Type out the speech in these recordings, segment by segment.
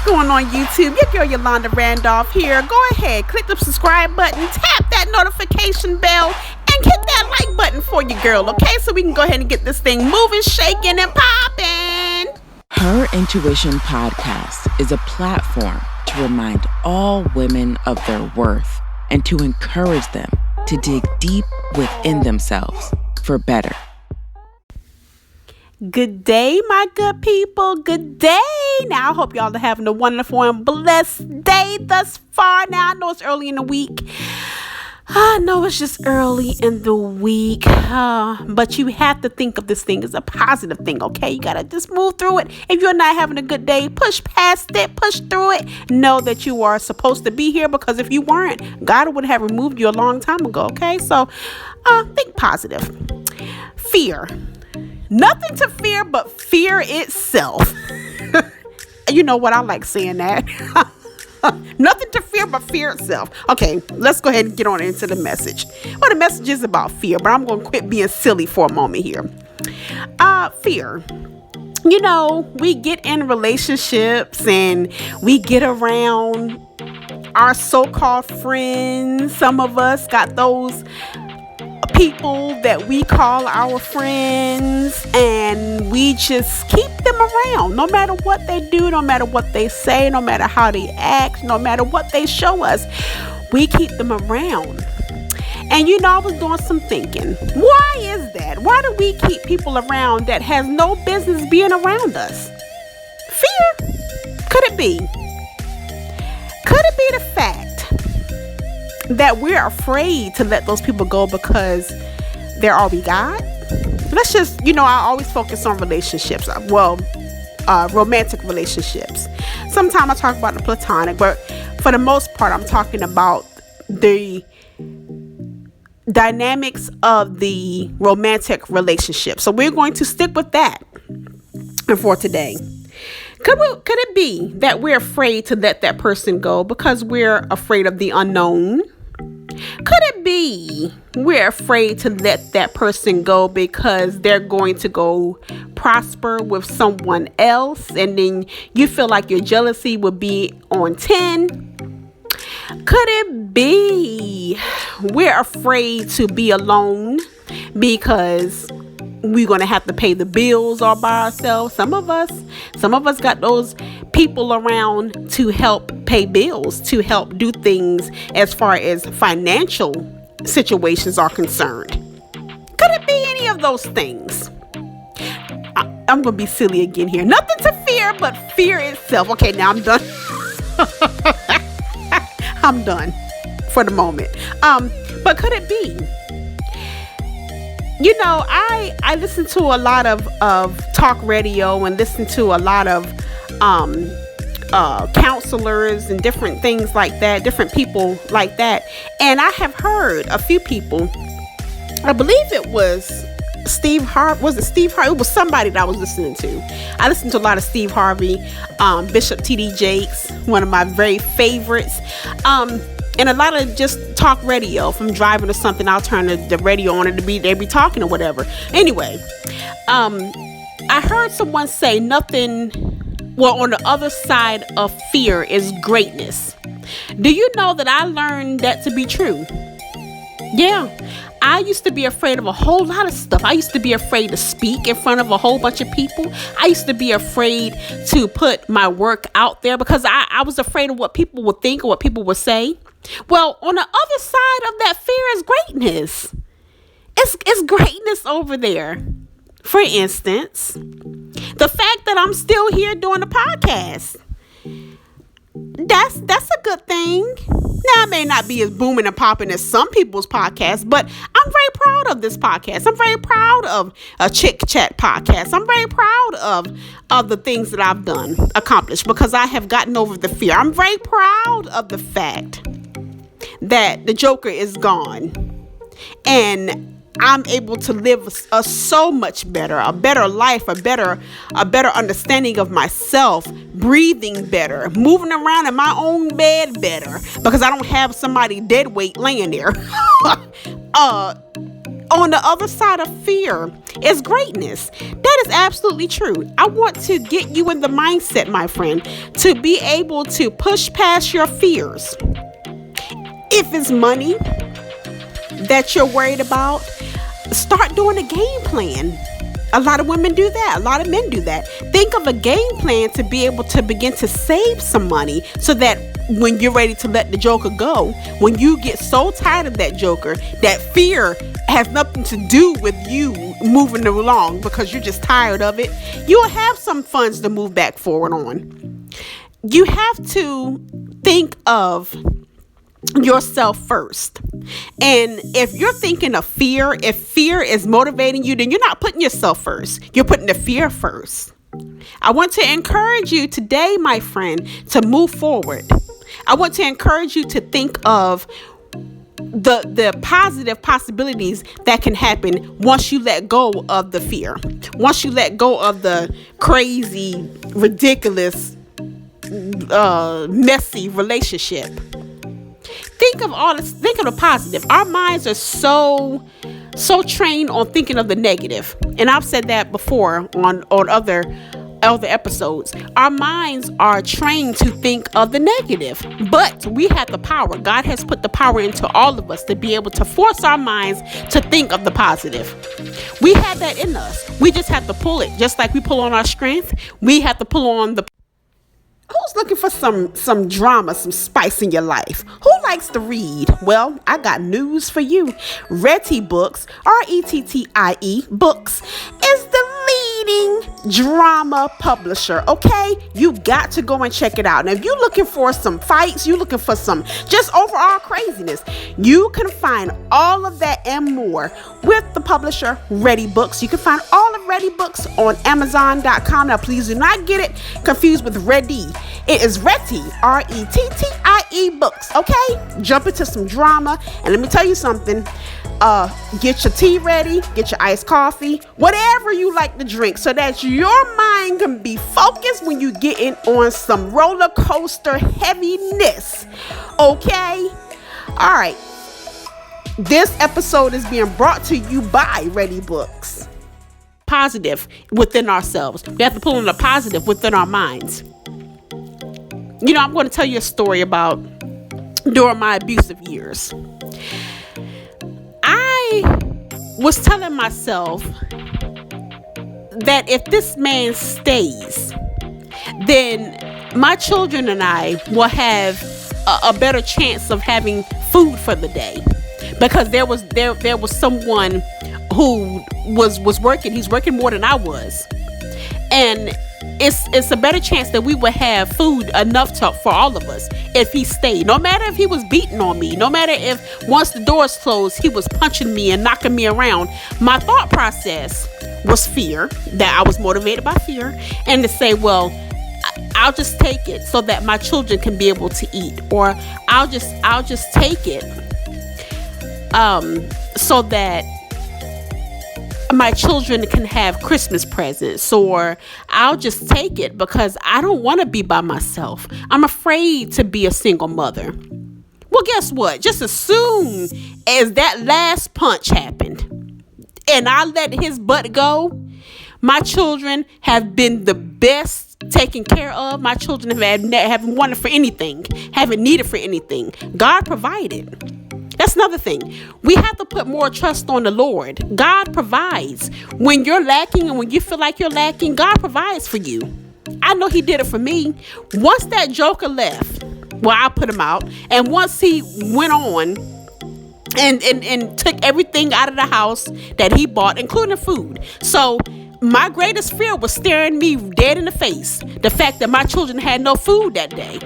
going on YouTube? Your girl Yolanda Randolph here. Go ahead, click the subscribe button, tap that notification bell, and hit that like button for your girl, okay? So we can go ahead and get this thing moving, shaking, and popping. Her Intuition Podcast is a platform to remind all women of their worth and to encourage them to dig deep within themselves for better. Good day, my good people. Good day. Now, I hope y'all are having a wonderful and blessed day thus far. Now, I know it's early in the week. I know it's just early in the week. But you have to think of this thing as a positive thing, okay? You got to just move through it. If you're not having a good day, push past it, push through it. Know that you are supposed to be here, because if you weren't, God would have removed you a long time ago, okay? So, think positive. Fear. Nothing to fear but fear itself. You know what? I like saying that. Nothing to fear but fear itself. Okay, let's go ahead and get on into the message. Well, the message is about fear, but I'm going to quit being silly for a moment here. Fear. You know, we get in relationships and we get around our so-called friends. Some of us got those people that we call our friends, and we just keep them around no matter what they do, no matter what they say, no matter how they act, no matter what they show us. We keep them around. And you know, I was doing some thinking. Why is that? Why do we keep people around that has no business being around us? Fear? Could it be? Could it be the fact that we're afraid to let those people go because they're all we got? Let's just, I always focus on relationships. Romantic relationships. Sometimes I talk about the platonic, but for the most part, I'm talking about the dynamics of the romantic relationship. So we're going to stick with that for today. Could it be that we're afraid to let that person go because we're afraid of the unknown? Could it be we're afraid to let that person go because they're going to go prosper with someone else, and then you feel like your jealousy would be on 10? Could it be we're afraid to be alone because we're going to have to pay the bills all by ourselves? Some of us got those people around to help pay bills, to help do things as far as financial situations are concerned. Could it be any of those things? I'm going to be silly again here. Nothing to fear but fear itself. Okay, now I'm done. I'm done for the moment. But could it be? I listen to a lot of talk radio and listen to a lot of counselors and different things like that, different people like that. And I have heard a few people, I believe it was Steve Harvey. Was it Steve Harvey? It was somebody that I was listening to. I listened to a lot of Steve Harvey, Bishop T.D. Jakes, one of my very favorites. And a lot of just talk radio. If I'm driving or something, I'll turn the radio on and they be talking or whatever. Anyway, I heard someone say nothing. Well, on the other side of fear is greatness. Do you know that I learned that to be true? Yeah. I used to be afraid of a whole lot of stuff. I used to be afraid to speak in front of a whole bunch of people. I used to be afraid to put my work out there because I was afraid of what people would think or what people would say. Well, on the other side of that fear is greatness. It's greatness over there. For instance, the fact that I'm still here doing the podcast. That's a good thing. Now, it may not be as booming and popping as some people's podcasts, but I'm very proud of this podcast. I'm very proud of a Chick Chat podcast. I'm very proud of the things that I've accomplished, because I have gotten over the fear. I'm very proud of the fact that the Joker is gone, and I'm able to live a so much better, a better life, a better understanding of myself, breathing better, moving around in my own bed better, because I don't have somebody dead weight laying there. on the other side of fear is greatness. That is absolutely true. I want to get you in the mindset, my friend, to be able to push past your fears. If it's money that you're worried about, start doing a game plan. A lot of women do that. A lot of men do that. Think of a game plan to be able to begin to save some money so that when you're ready to let the joker go, when you get so tired of that joker, that fear has nothing to do with you moving along because you're just tired of it, you'll have some funds to move back forward on. You have to think of yourself first. And if you're thinking of fear, if fear is motivating you, then you're not putting yourself first. You're putting the fear first. I want to encourage you today, my friend, to move forward. I want to encourage you to think of the positive possibilities that can happen once you let go of the fear. Once you let go of the crazy, ridiculous, messy relationship. Think of the positive. Our minds are so trained on thinking of the negative. And I've said that before on other episodes. Our minds are trained to think of the negative, but we have the power. God has put the power into all of us to be able to force our minds to think of the positive. We have that in us. We just have to pull it. Just like we pull on our strength, we have to pull on the... Who's looking for some drama, some spice in your life? Who likes to read? Well, I got news for you. Rettie Books, Rettie Books, is the leading drama publisher, okay? You got to go and check it out. Now, if you're looking for some fights, you're looking for some just overall craziness, you can find all of that and more with the publisher, Rettie Books. You can find all of Rettie Books on Amazon.com. Now, please do not get it confused with Rettie. It is Rettie, Rettie Books, okay? Jump into some drama, and let me tell you something. Get your tea ready, get your iced coffee, whatever you like to drink, so that your mind can be focused when you get in on some roller coaster heaviness, okay? All right. This episode is being brought to you by Rettie Books. Positive within ourselves. We have to pull in the positive within our minds. You know, I'm going to tell you a story about during my abusive years. I was telling myself that if this man stays, then my children and I will have a better chance of having food for the day, because there was someone who was working. He's working more than I was, and it's a better chance that we would have food enough for all of us if he stayed. No matter if he was beating on me, no matter if once the doors closed, he was punching me and knocking me around. My thought process was fear, that I was motivated by fear, and to say, well, I'll just take it so that my children can be able to eat, or I'll just take it so that my children can have Christmas presents, or I'll just take it because I don't want to be by myself. I'm afraid to be a single mother. Well, guess what? Just as soon as that last punch happened and I let his butt go, my children have been the best taken care of. My children haven't wanted for anything, haven't needed for anything. God provided. That's another thing. We have to put more trust on the Lord. God provides. When you're lacking and when you feel like you're lacking, God provides for you. I know he did it for me. Once that joker left, well, I put him out. And once he went on and took everything out of the house that he bought, including food. So my greatest fear was staring me dead in the face. The fact that my children had no food that day.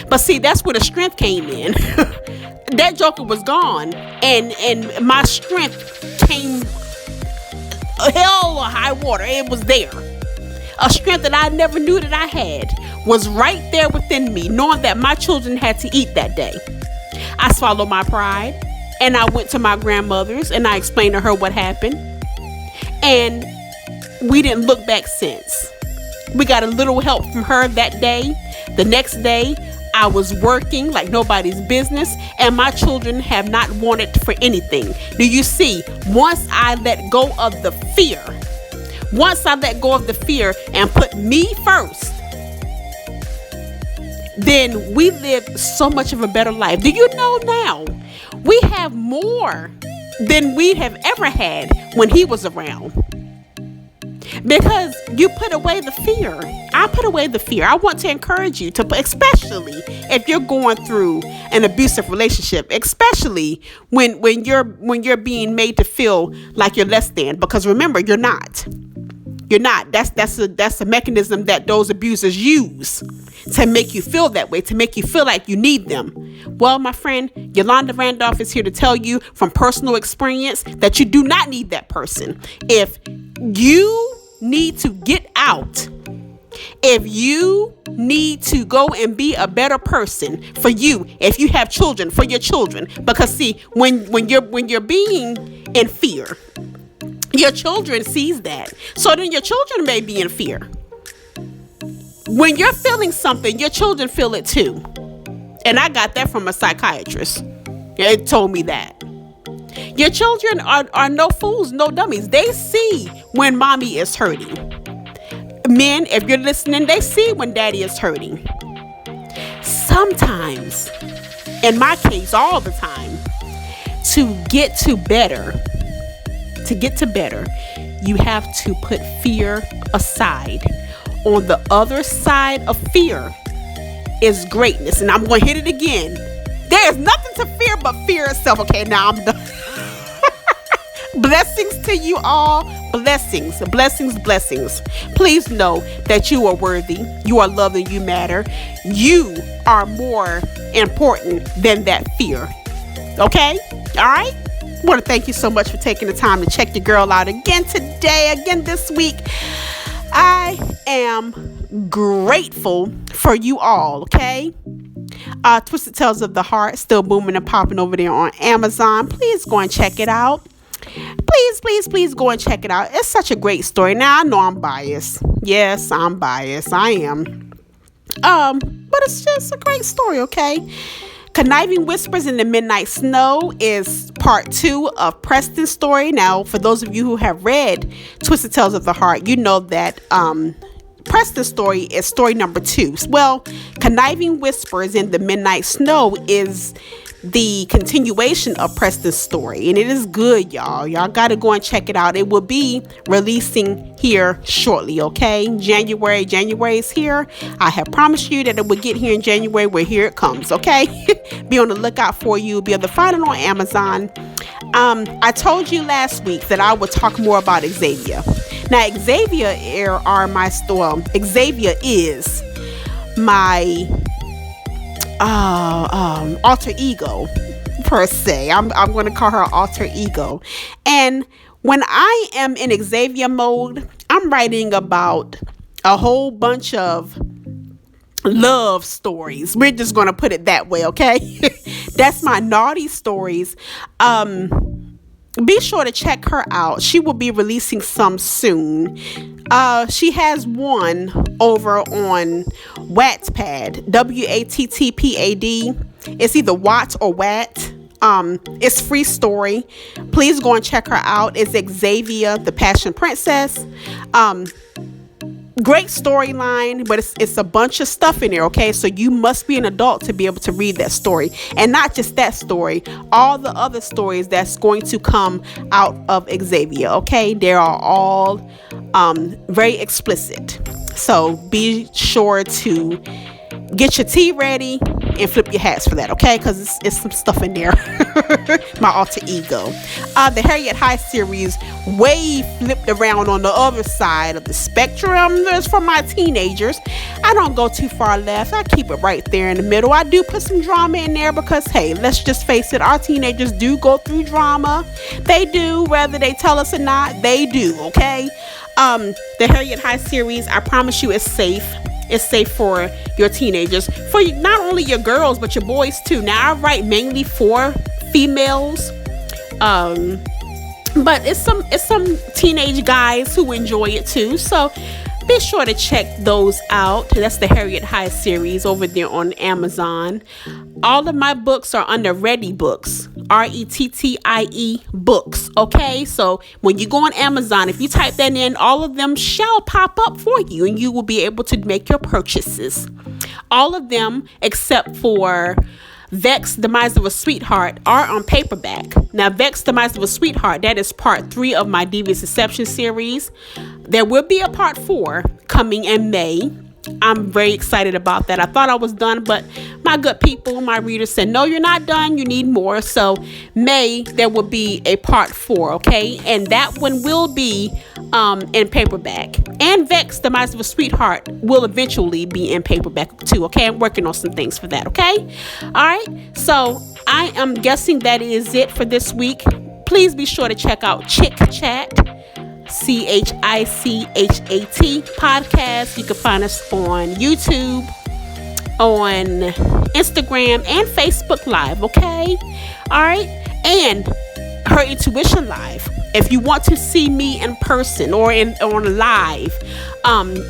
But see, that's where the strength came in. That joker was gone, and my strength came hell or high water. It was there. A strength that I never knew that I had was right there within me, knowing that my children had to eat that day. I swallowed my pride, and I went to my grandmother's, and I explained to her what happened. And we didn't look back since. We got a little help from her that day. The next day, I was working like nobody's business, and my children have not wanted for anything. Do you see? Once I let go of the fear and put me first, then we live so much of a better life. Do you know now we have more than we have ever had when he was around? Because you put away the fear. I put away the fear. I want to encourage you to, especially if you're going through an abusive relationship, especially when you're being made to feel like you're less than. Because remember, you're not. You're not. That's a mechanism that those abusers use to make you feel that way, to make you feel like you need them. Well, my friend, Yolanda Randolph is here to tell you from personal experience that you do not need that person. If you need to get out, if you need to go and be a better person for you, if you have children, for your children, because see, when you're being in fear, your children sees that. So then your children may be in fear. When you're feeling something, your children feel it too. And I got that from a psychiatrist. It told me that. Your children are no fools, no dummies. They see when mommy is hurting. Men, if you're listening, they see when daddy is hurting. Sometimes, in my case, all the time, to get to better, you have to put fear aside. On the other side of fear is greatness. And I'm going to hit it again. There is nothing to fear but fear itself. Okay, now I'm done. Blessings to you all. Blessings. Please know that you are worthy. You are loved and you matter. You are more important than that fear. Okay? All right? I want to thank you so much for taking the time to check your girl out again today, again this week. I am grateful for you all, okay? Twisted Tales of the Heart, still booming and popping over there on Amazon. Please go and check it out. Please go and check it out. It's such a great story. Now, I know I'm biased. Yes, I'm biased. I am. But it's just a great story, okay? Conniving Whispers in the Midnight Snow is part 2 of Preston's story. Now, for those of you who have read Twisted Tales of the Heart, you know that Preston's story is story number 2. Well, Conniving Whispers in the Midnight Snow is the continuation of Preston's story, and it is good, y'all gotta go and check it out. It will be releasing here shortly, okay? January is here. I have promised you that it will get here in January. Where here it comes, okay? Be on the lookout for you. Be able to find it on Amazon. I told you last week that I would talk more about Xavier. Now, Xavier is my alter ego, per se. I'm going to call her alter ego. And when I am in Xavier mode, I'm writing about a whole bunch of love stories. We're just going to put it that way, okay? That's my naughty stories. Be sure to check her out. She will be releasing some soon. She has one over on Wattpad, Wattpad. It's either Watt or Watt. It's free story. Please go and check her out. It's Xavier, the Passion Princess. Great storyline, but it's a bunch of stuff in there, okay? So you must be an adult to be able to read that story. And not just that story, all the other stories that's going to come out of Xavier, okay? They are all very explicit. So be sure to get your tea ready and flip your hats for that, okay? Because it's some stuff in there. My alter ego. The Harriet High series way flipped around on the other side of the spectrum. That's for my teenagers. I don't go too far left. I keep it right there in the middle. I do put some drama in there because, hey, let's just face it, our teenagers do go through drama. They do, whether they tell us or not, they do, okay? The Harriet High series, I promise you, is safe. It's safe for your teenagers, for not only your girls, but your boys too. Now, I write mainly for females, but it's some teenage guys who enjoy it too. So be sure to check those out. That's the Harriet High series over there on Amazon. All of my books are under Ready Books, RETTIE books. Okay, so when you go on Amazon, if you type that in, all of them shall pop up for you and you will be able to make your purchases. All of them except for Vex, Demise of a Sweetheart are on paperback. Now, Vex, Demise of a Sweetheart, that is part 3 of my Devious Deception series. There will be a part 4 coming in May. I'm very excited about that. I thought I was done, but my good people, my readers said, no, you're not done. You need more. So May, there will be a part 4, okay? And that one will be in paperback. And Vex, Demise of a Sweetheart will eventually be in paperback too, okay? I'm working on some things for that, okay? All right. So I am guessing that is it for this week. Please be sure to check out Chick Chat. CHICHAT podcast. You can find us on YouTube, on Instagram, and Facebook Live, okay? All right? And Her Intuition Live. If you want to see me in person or on live,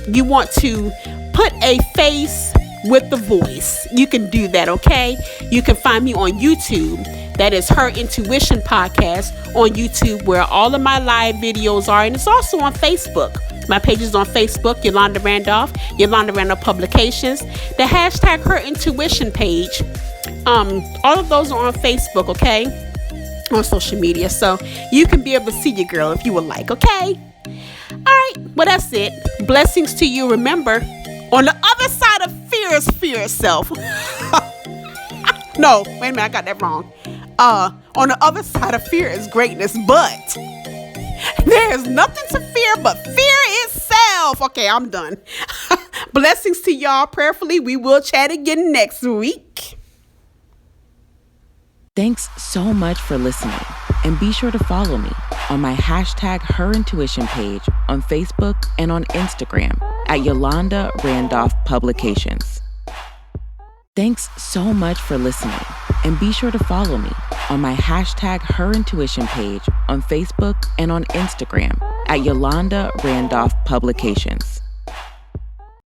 you want to put a face with the voice, you can do that, okay? You can find me on YouTube. That is Her Intuition Podcast on YouTube, where all of my live videos are. And it's also on Facebook. My page is on Facebook, Yolanda Randolph Publications. The hashtag Her Intuition page. All of those are on Facebook, okay? On social media. So you can be able to see your girl if you would like, okay? All right. Well, that's it. Blessings to you. Remember, on the other side of fear is fear itself. No, wait a minute. I got that wrong. On the other side of fear is greatness, but there is nothing to fear but fear itself. Okay, I'm done. Blessings to y'all. Prayerfully, we will chat again next week. Thanks so much for listening. And be sure to follow me on my hashtag Her Intuition page on Facebook and on Instagram at Yolanda Randolph Publications. Thanks so much for listening. And be sure to follow me on my hashtag Her Intuition page on Facebook and on Instagram at Yolanda Randolph Publications.